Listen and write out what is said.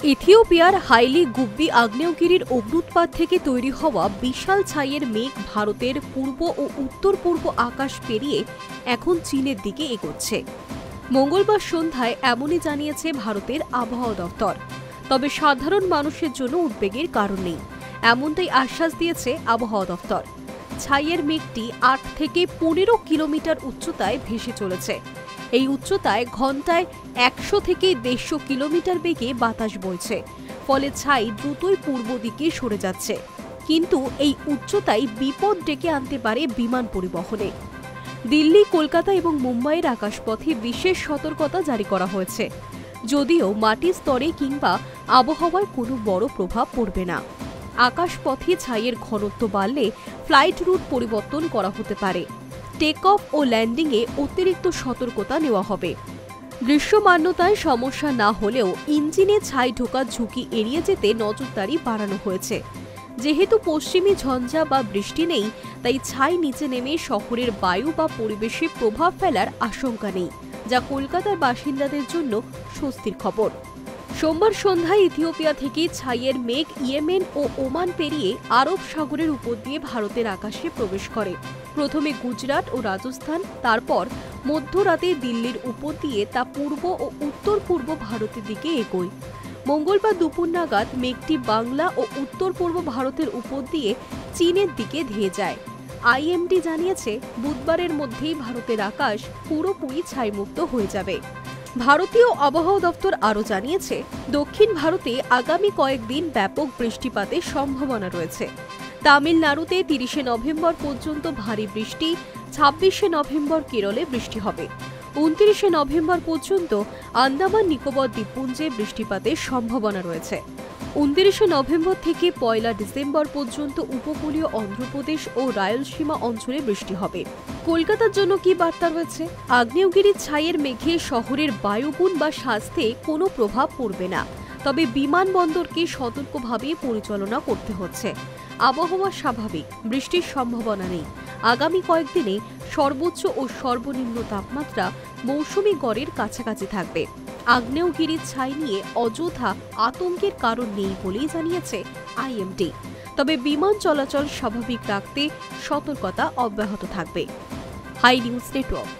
ইথিওপিয়ার highly Gubbi আগ্নেয়গিরির অগ্ন্যুৎপাত থেকে তৈরি হওয়া বিশাল ছাইয়ের মেঘ ভারতের পূর্ব ও উত্তর পূর্ব আকাশ পেরিয়ে এখন চীনের দিকে এগোচ্ছে। মঙ্গলবার সন্ধ্যায় এমনই জানিয়েছে ভারতের আবহাওয়া দপ্তর। তবে সাধারণ মানুষের জন্য উদ্বেগের কারণ নেই, এমনটাই আশ্বাস দিয়েছে আবহাওয়া দপ্তর। ছাইয়ের মেঘটি ৮ থেকে ১৫ কিলোমিটার উচ্চতায় ভেসে চলেছে। এই উচ্চতায় ঘন্টায় ১০০ থেকে ১৫০ কিলোমিটার বেগে বাতাস বইছে, ফলে ছাই দ্রুতই পূর্ব দিকে সরে যাচ্ছে। কিন্তু এই উচ্চতায় বিপদ ডেকে আনতে পারে বিমান পরিবহনে। দিল্লি, কলকাতা এবং মুম্বাইয়ের আকাশপথে বিশেষ সতর্কতা জারি করা হয়েছে, যদিও মাটির স্তরে কিংবা আবহাওয়ায় কোনো বড় প্রভাব পড়বে না। আকাশপথে ছাইয়ের ঘনত্ব বাড়লে ফ্লাইট রুট পরিবর্তন করা হতে পারে। টেক অফ ও ল্যান্ডিংয়ে অতিরিক্ত সতর্কতা নেওয়া হবে। দৃশ্যমানতায় সমস্যা না হলেও ইঞ্জিনে ছাই ঢোকার ঝুঁকি এড়িয়ে যেতে নজরদারি বাড়ানো হয়েছে। যেহেতু পশ্চিমী ঝঞ্ঝা বা বৃষ্টি নেই, তাই ছাই নিচে নেমে শহরের বায়ু বা পরিবেশে প্রভাব ফেলার আশঙ্কা নেই, যা কলকাতার বাসিন্দাদের জন্য স্বস্তির খবর। সোমবার সন্ধ্যায় ইথিওপিয়া থেকে ছাইয়ের মেঘ ইয়েমেন ও ওমান পেরিয়ে আরব সাগরের উপর দিয়ে ভারতের আকাশে প্রবেশ করে। প্রথমে গুজরাট ও রাজস্থান, তারপর মধ্যরাতে দিল্লির উপর দিয়ে তা পূর্ব ও উত্তর পূর্ব ভারতের দিকে এগোয়। মঙ্গলবার দুপুর নাগাদ মেঘটি বাংলা ও উত্তর পূর্ব ভারতের উপর দিয়ে চীনের দিকে ধেয়ে যায়। আইএমডি জানিয়েছে, বুধবারের মধ্যেই ভারতের আকাশ পুরোপুরি ছাইমুক্ত হয়ে যাবে। ভারতীয় আবহাওয়া দপ্তর আরও জানিয়েছে, দক্ষিণ ভারতে আগামী কয়েকদিন ব্যাপক বৃষ্টিপাতের সম্ভাবনা রয়েছে। তামিলনাড়ুতে ৩০শে নভেম্বর পর্যন্ত ভারী বৃষ্টি, ২৬শে নভেম্বর কেরলে বৃষ্টি হবে। ২৯শে নভেম্বর পর্যন্ত আন্দামান নিকোবর দ্বীপপুঞ্জে বৃষ্টিপাতের সম্ভাবনা রয়েছে। ২৯শে নভেম্বর থেকে ১লা ডিসেম্বর পর্যন্ত উপকূলীয় অন্ধ্রপ্রদেশ ও রায়লসীমা অঞ্চলে বৃষ্টি হবে। কলকাতার জন্য কি বার্তা রয়েছে? আগ্নেয়গিরির ছাইয়ের মেঘে শহরের বায়ুগুণ বা স্বাস্থ্যে কোনো প্রভাব পড়বে না, তবে বিমানবন্দরকে সতর্কভাবে পরিচালনা করতে হচ্ছে। আবহাওয়া স্বাভাবিক, বৃষ্টির সম্ভাবনা নেই। আগামী কয়েকদিনে সর্বোচ্চ ও সর্বনিম্ন তাপমাত্রা মৌসুমী গড়ের কাছাকাছি থাকবে। আগ্নেয়গিরির ছাই নিয়ে অযথা আতঙ্কের কারণ নেই বলেই জানিয়েছে আইএমডি। তবে বিমান চলাচল স্বাভাবিক রাখতে সতর্কতা অব্যাহত থাকবে। হাই নিউজ নেটওয়ার্ক।